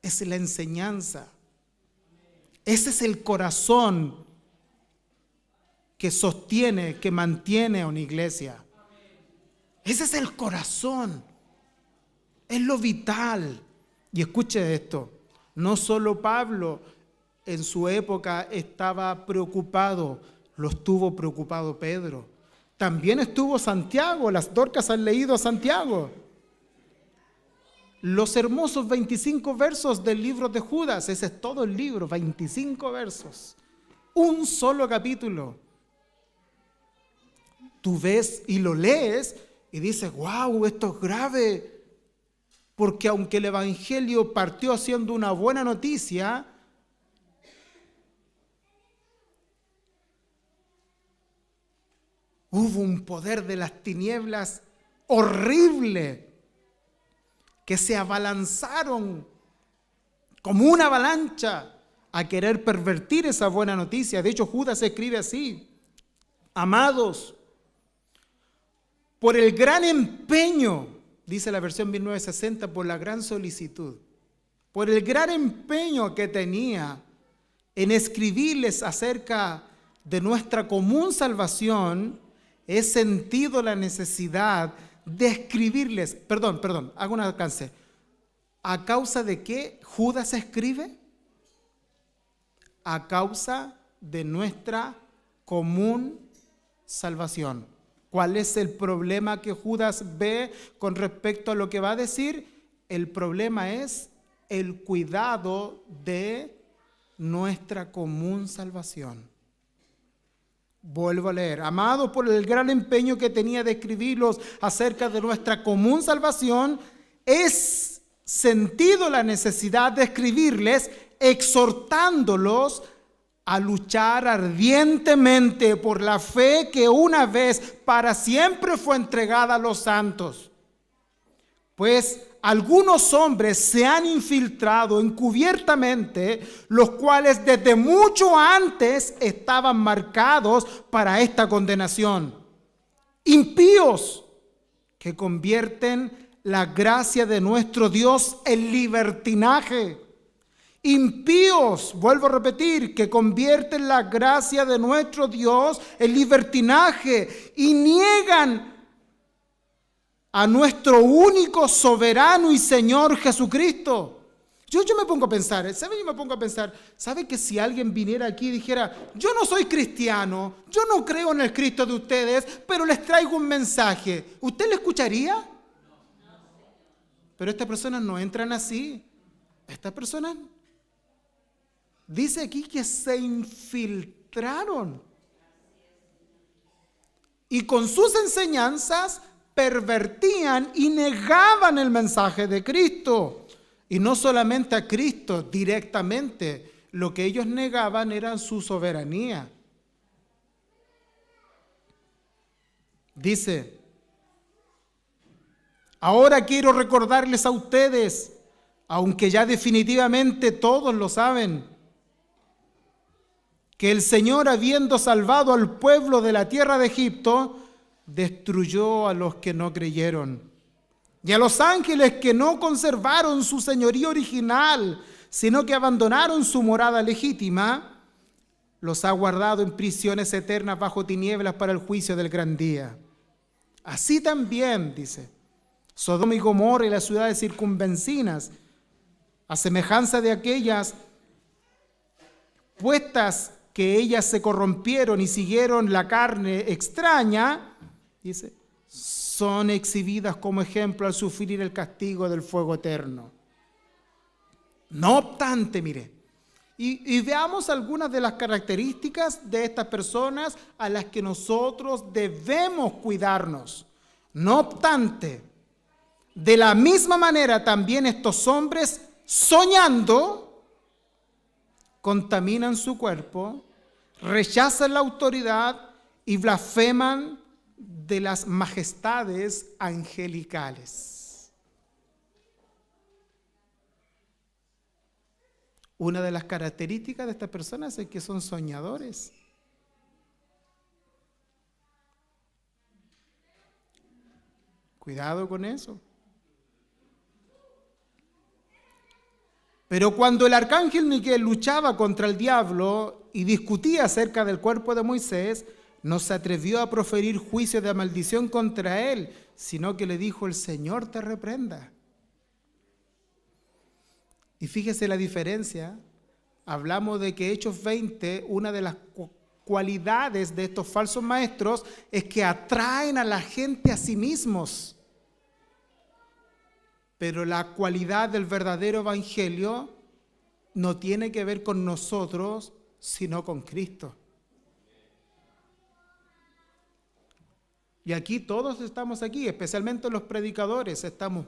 es la enseñanza. Ese es el corazón que sostiene, que mantiene a una iglesia. Ese es el corazón, es lo vital. Y escuche esto, no solo Pablo en su época estaba preocupado, lo estuvo preocupado Pedro. También estuvo Santiago, las Dorcas han leído a Santiago. Los hermosos 25 versos del libro de Judas, ese es todo el libro, 25 versos. Un solo capítulo. Tú ves y lo lees y dices, wow, esto es grave. Porque aunque el evangelio partió siendo una buena noticia, hubo un poder de las tinieblas horrible que se abalanzaron como una avalancha a querer pervertir esa buena noticia. De hecho, Judas escribe así: amados, por el gran empeño, dice la versión 1960, por la gran solicitud, por el gran empeño que tenía en escribirles acerca de nuestra común salvación, he sentido la necesidad de escribirles, perdón, hago un alcance. ¿A causa de qué Judas escribe? A causa de nuestra común salvación. ¿Cuál es el problema que Judas ve con respecto a lo que va a decir? El problema es el cuidado de nuestra común salvación. Vuelvo a leer. Amado, por el gran empeño que tenía de escribirlos acerca de nuestra común salvación, es sentido la necesidad de escribirles exhortándolos a luchar ardientemente por la fe que una vez para siempre fue entregada a los santos. Pues algunos hombres se han infiltrado encubiertamente, los cuales desde mucho antes estaban marcados para esta condenación. Impíos que convierten la gracia de nuestro Dios en libertinaje. Impíos, vuelvo a repetir, que convierten la gracia de nuestro Dios en libertinaje y niegan a nuestro único soberano y Señor Jesucristo. Yo me pongo a pensar, ¿sabe que si alguien viniera aquí y dijera, yo no soy cristiano, yo no creo en el Cristo de ustedes, pero les traigo un mensaje, ¿usted le escucharía? Pero estas personas no entran así. Estas personas, dice aquí que se infiltraron y con sus enseñanzas pervertían y negaban el mensaje de Cristo. Y no solamente a Cristo directamente, lo que ellos negaban era su soberanía. Dice, ahora quiero recordarles a ustedes, aunque ya definitivamente todos lo saben, que el Señor, habiendo salvado al pueblo de la tierra de Egipto, destruyó a los que no creyeron. Y a los ángeles que no conservaron su señorío original, sino que abandonaron su morada legítima, los ha guardado en prisiones eternas bajo tinieblas para el juicio del gran día. Así también, dice, Sodoma y Gomorra y las ciudades circunvecinas, a semejanza de aquellas puestas que ellas se corrompieron y siguieron la carne extraña, dice, son exhibidas como ejemplo al sufrir el castigo del fuego eterno. No obstante, mire, y veamos algunas de las características de estas personas a las que nosotros debemos cuidarnos. No obstante, de la misma manera también estos hombres, soñando, contaminan su cuerpo, rechazan la autoridad y blasfeman de las majestades angelicales. Una de las características de estas personas es que son soñadores. Cuidado con eso. Pero cuando el arcángel Miguel luchaba contra el diablo y discutía acerca del cuerpo de Moisés, no se atrevió a proferir juicio de maldición contra él, sino que le dijo: el Señor te reprenda. Y fíjese la diferencia. Hablamos de que Hechos 20, una de las cualidades de estos falsos maestros es que atraen a la gente a sí mismos. Pero la cualidad del verdadero evangelio no tiene que ver con nosotros, sino con Cristo. Y aquí todos estamos aquí, especialmente los predicadores, estamos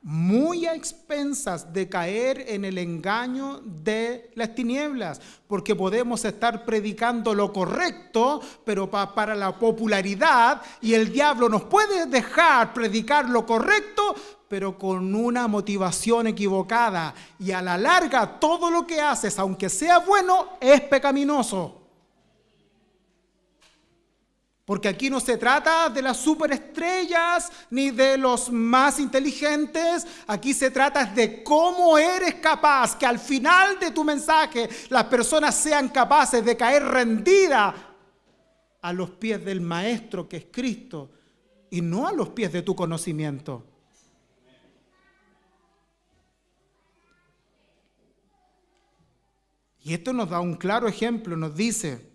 muy a expensas de caer en el engaño de las tinieblas, porque podemos estar predicando lo correcto, pero para la popularidad, y el diablo nos puede dejar predicar lo correcto, pero con una motivación equivocada, y a la larga todo lo que haces, aunque sea bueno, es pecaminoso. Porque aquí no se trata de las superestrellas ni de los más inteligentes. Aquí se trata de cómo eres capaz que al final de tu mensaje las personas sean capaces de caer rendidas a los pies del Maestro que es Cristo y no a los pies de tu conocimiento. Y esto nos da un claro ejemplo, nos dice: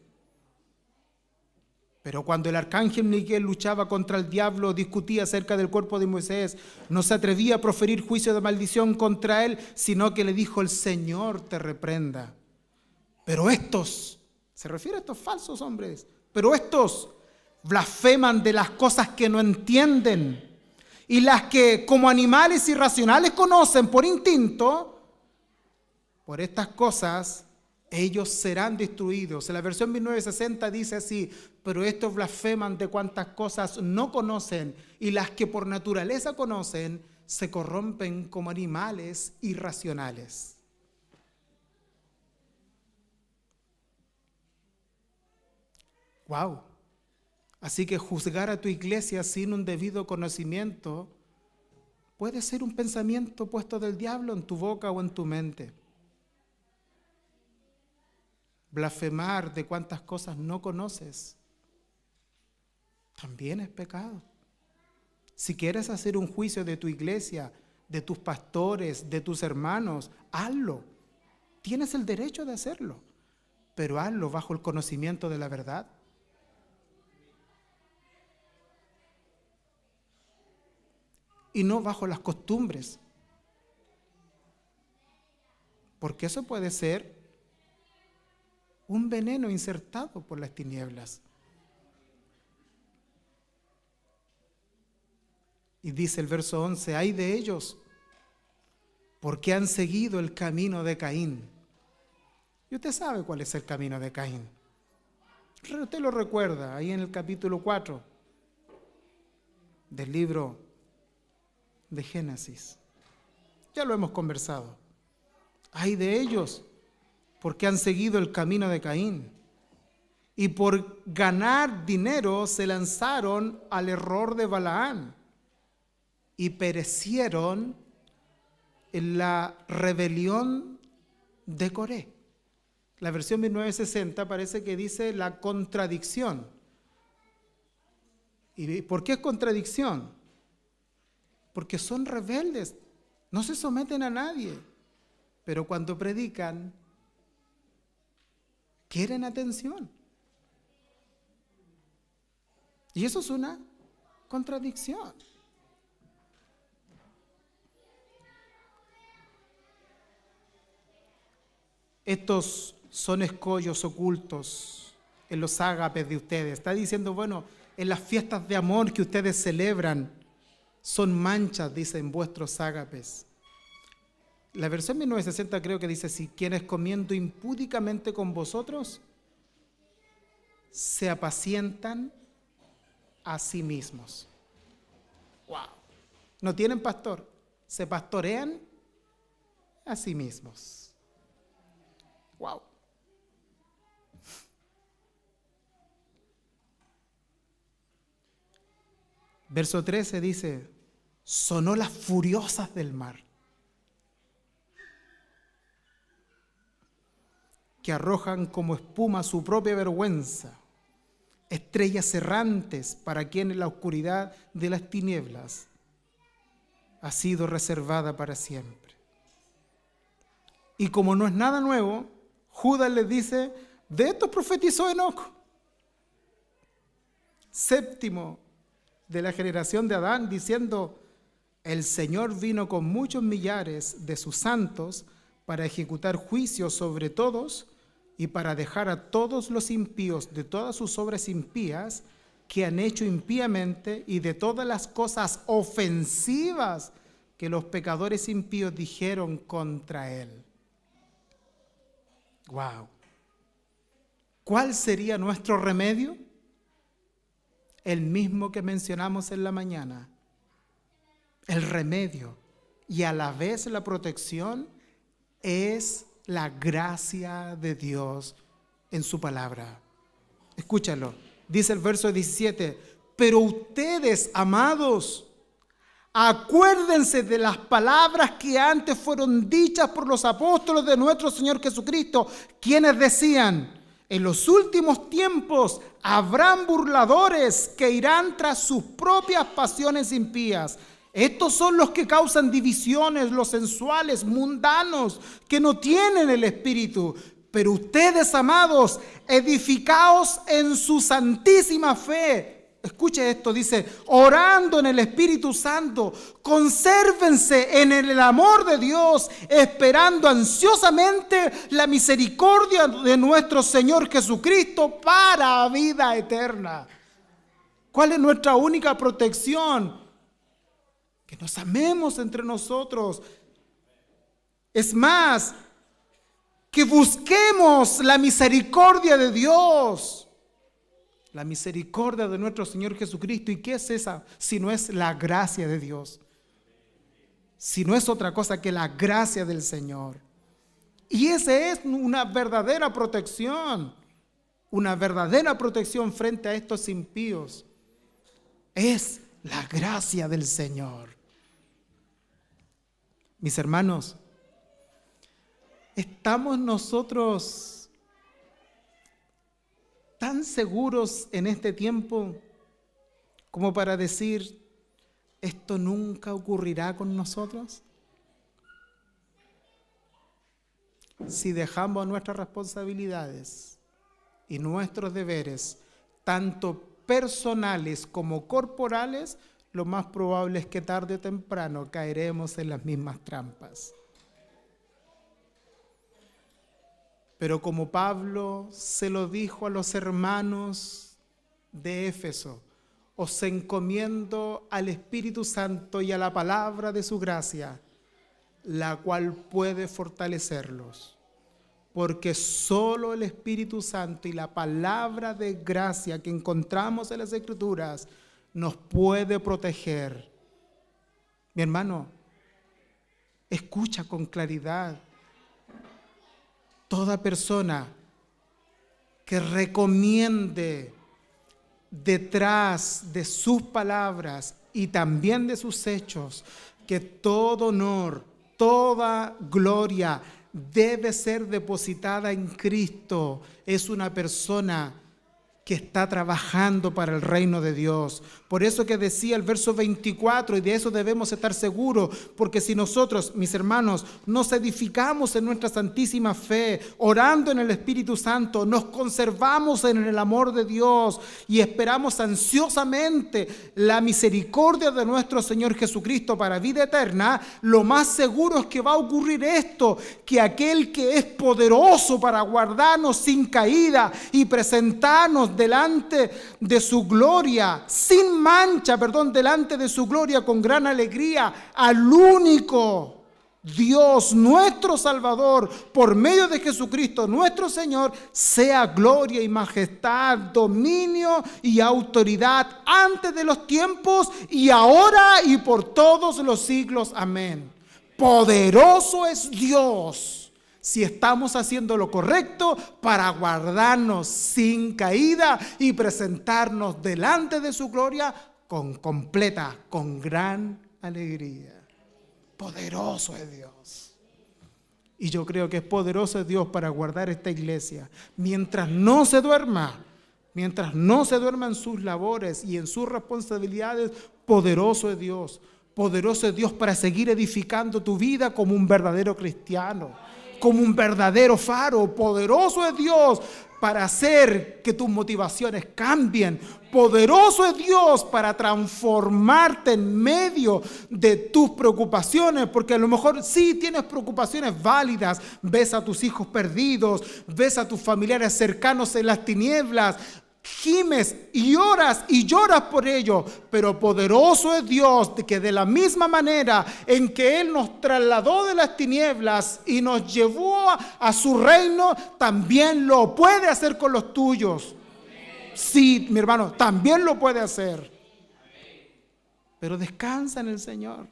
pero cuando el arcángel Miguel luchaba contra el diablo, discutía acerca del cuerpo de Moisés, no se atrevía a proferir juicio de maldición contra él, sino que le dijo: el Señor te reprenda. Pero estos, se refiere a estos falsos hombres, pero estos blasfeman de las cosas que no entienden y las que como animales irracionales conocen por instinto. Por estas cosas ellos serán destruidos. En la versión 1960 dice así: pero estos blasfeman de cuantas cosas no conocen, y las que por naturaleza conocen se corrompen como animales irracionales. Wow. Así que juzgar a tu iglesia sin un debido conocimiento puede ser un pensamiento puesto del diablo en tu boca o en tu mente. Blasfemar de cuantas cosas no conoces también es pecado. Si quieres hacer un juicio de tu iglesia, de tus pastores, de tus hermanos, hazlo. Tienes el derecho de hacerlo, pero hazlo bajo el conocimiento de la verdad. Y no bajo las costumbres, porque eso puede ser un veneno insertado por las tinieblas. Y dice el verso 11: ay de ellos, porque han seguido el camino de Caín. Y usted sabe cuál es el camino de Caín. Usted lo recuerda ahí en el capítulo 4 del libro de Génesis. Ya lo hemos conversado. Ay de ellos, porque han seguido el camino de Caín, y por ganar dinero se lanzaron al error de Balaán, y perecieron en la rebelión de Coré. La versión 1960 parece que dice la contradicción. ¿Y por qué es contradicción? Porque son rebeldes, no se someten a nadie, pero cuando predican, quieren atención. Y eso es una contradicción. Estos son escollos ocultos en los ágapes de ustedes. Está diciendo, bueno, en las fiestas de amor que ustedes celebran, son manchas, dicen vuestros ágapes. La versión 1960 creo que dice, si quienes comiendo impúdicamente con vosotros, se apacientan a sí mismos. ¡Wow! No tienen pastor, se pastorean a sí mismos. ¡Wow! Verso 13 dice, sonó las furiosas del mar, que arrojan como espuma su propia vergüenza, estrellas errantes para quienes la oscuridad de las tinieblas ha sido reservada para siempre. Y como no es nada nuevo, Judas les dice, de esto profetizó Enoc, séptimo de la generación de Adán, diciendo, el Señor vino con muchos millares de sus santos para ejecutar juicio sobre todos y para dejar a todos los impíos de todas sus obras impías que han hecho impíamente y de todas las cosas ofensivas que los pecadores impíos dijeron contra él. Wow. ¿Cuál sería nuestro remedio? El mismo que mencionamos en la mañana. El remedio y a la vez la protección es la gracia de Dios en su palabra. Escúchalo. Dice el verso 17, pero ustedes, amados, acuérdense de las palabras que antes fueron dichas por los apóstoles de nuestro Señor Jesucristo, quienes decían, en los últimos tiempos habrán burladores que irán tras sus propias pasiones impías. Estos son los que causan divisiones, los sensuales, mundanos, que no tienen el Espíritu. Pero ustedes, amados, edificaos en su santísima fe. Escuche esto, dice, orando en el Espíritu Santo, consérvense en el amor de Dios, esperando ansiosamente la misericordia de nuestro Señor Jesucristo para vida eterna. ¿Cuál es nuestra única protección? Que nos amemos entre nosotros. Es más, que busquemos la misericordia de Dios. La misericordia de nuestro Señor Jesucristo. ¿Y qué es esa? Si no es la gracia de Dios. Si no es otra cosa que la gracia del Señor. Y esa es una verdadera protección. Una verdadera protección frente a estos impíos. Es la gracia del Señor. Mis hermanos, ¿estamos nosotros tan seguros en este tiempo como para decir, esto nunca ocurrirá con nosotros? Si dejamos nuestras responsabilidades y nuestros deberes, tanto personales como corporales, lo más probable es que tarde o temprano caeremos en las mismas trampas. Pero como Pablo se lo dijo a los hermanos de Éfeso, os encomiendo al Espíritu Santo y a la palabra de su gracia, la cual puede fortalecerlos. Porque solo el Espíritu Santo y la palabra de gracia que encontramos en las Escrituras nos puede proteger. Mi hermano, escucha con claridad. Toda persona que recomiende detrás de sus palabras y también de sus hechos que todo honor, toda gloria debe ser depositada en Cristo. Es una persona que está trabajando para el reino de Dios. Por eso que decía el verso 24, y de eso debemos estar seguros, porque si nosotros, mis hermanos, nos edificamos en nuestra santísima fe, orando en el Espíritu Santo, nos conservamos en el amor de Dios y esperamos ansiosamente la misericordia de nuestro Señor Jesucristo para vida eterna, lo más seguro es que va a ocurrir esto, que aquel que es poderoso para guardarnos sin caída y presentarnos delante de su gloria, sin mancha, delante de su gloria con gran alegría, al único Dios, nuestro Salvador, por medio de Jesucristo, nuestro Señor, sea gloria y majestad, dominio y autoridad antes de los tiempos y ahora y por todos los siglos. Amén. Poderoso es Dios si estamos haciendo lo correcto para guardarnos sin caída y presentarnos delante de su gloria con gran alegría. Poderoso es Dios. Y yo creo que es poderoso Dios para guardar esta iglesia. Mientras no se duerma en sus labores y en sus responsabilidades, poderoso es Dios. Poderoso es Dios para seguir edificando tu vida como un verdadero cristiano, como un verdadero faro. Poderoso es Dios para hacer que tus motivaciones cambien. Poderoso es Dios para transformarte en medio de tus preocupaciones, porque a lo mejor sí tienes preocupaciones válidas. Ves a tus hijos perdidos, ves a tus familiares cercanos en las tinieblas, gimes y oras y lloras por ello, pero poderoso es Dios de que de la misma manera en que Él nos trasladó de las tinieblas y nos llevó a su reino, también lo puede hacer con los tuyos. Sí, mi hermano, también lo puede hacer. Pero descansa en el Señor.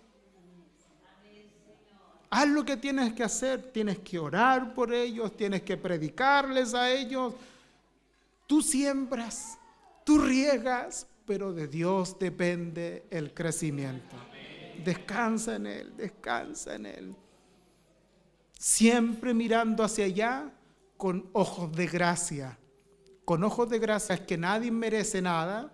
Haz lo que tienes que hacer. Tienes que orar por ellos, tienes que predicarles a ellos. Tú siembras, tú riegas, pero de Dios depende el crecimiento. Descansa en Él, descansa en Él. Siempre mirando hacia allá con ojos de gracia. Con ojos de gracia es que nadie merece nada,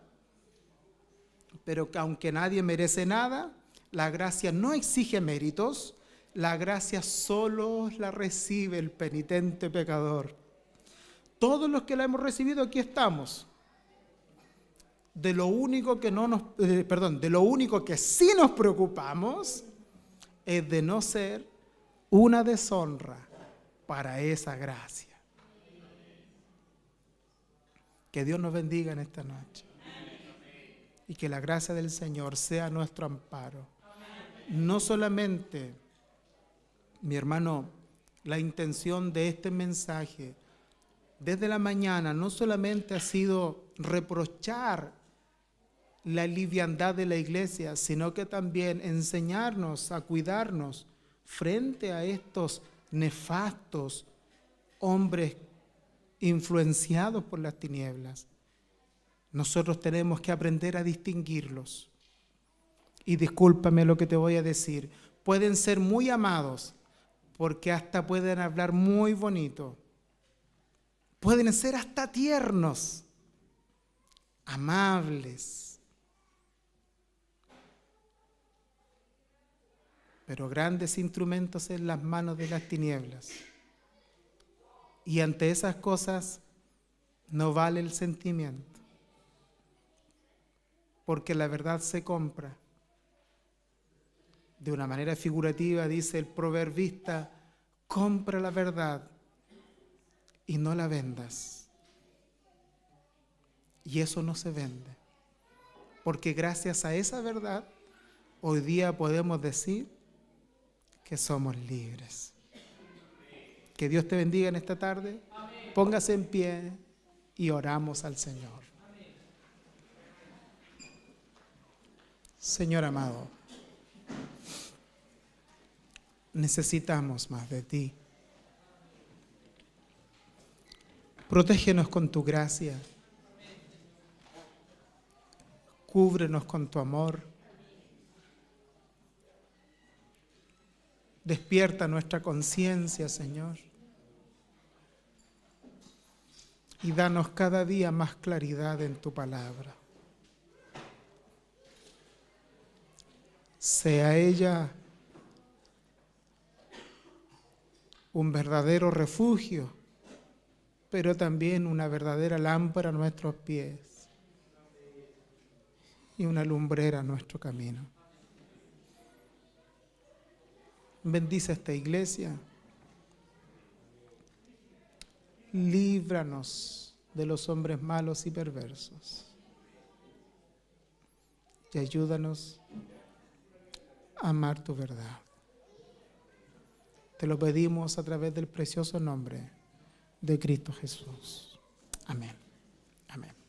pero que aunque nadie merece nada, la gracia no exige méritos, la gracia solo la recibe el penitente pecador. Todos los que la hemos recibido aquí estamos. De lo único que sí nos preocupamos es de no ser una deshonra para esa gracia. Que Dios nos bendiga en esta noche. Y que la gracia del Señor sea nuestro amparo. No solamente, mi hermano, la intención de este mensaje desde la mañana no solamente ha sido reprochar la liviandad de la iglesia, sino que también enseñarnos a cuidarnos frente a estos nefastos hombres influenciados por las tinieblas. Nosotros tenemos que aprender a distinguirlos. Y discúlpame lo que te voy a decir, pueden ser muy amados, porque hasta pueden hablar muy bonito. Pueden ser hasta tiernos, amables, pero grandes instrumentos en las manos de las tinieblas. Y ante esas cosas no vale el sentimiento, porque la verdad se compra. De una manera figurativa dice el proverbista, compra la verdad y no la vendas. Y eso no se vende, porque gracias a esa verdad hoy día podemos decir que somos libres. Que Dios te bendiga en esta tarde. Póngase en pie y oramos al Señor. Señor amado, necesitamos más de ti. Protégenos con tu gracia. Cúbrenos con tu amor. Despierta nuestra conciencia, Señor. Y danos cada día más claridad en tu palabra. Sea ella un verdadero refugio, pero también una verdadera lámpara a nuestros pies y una lumbrera a nuestro camino. Bendice esta iglesia. Líbranos de los hombres malos y perversos. Y ayúdanos a amar tu verdad. Te lo pedimos a través del precioso nombre de Cristo Jesús. Amén. Amén.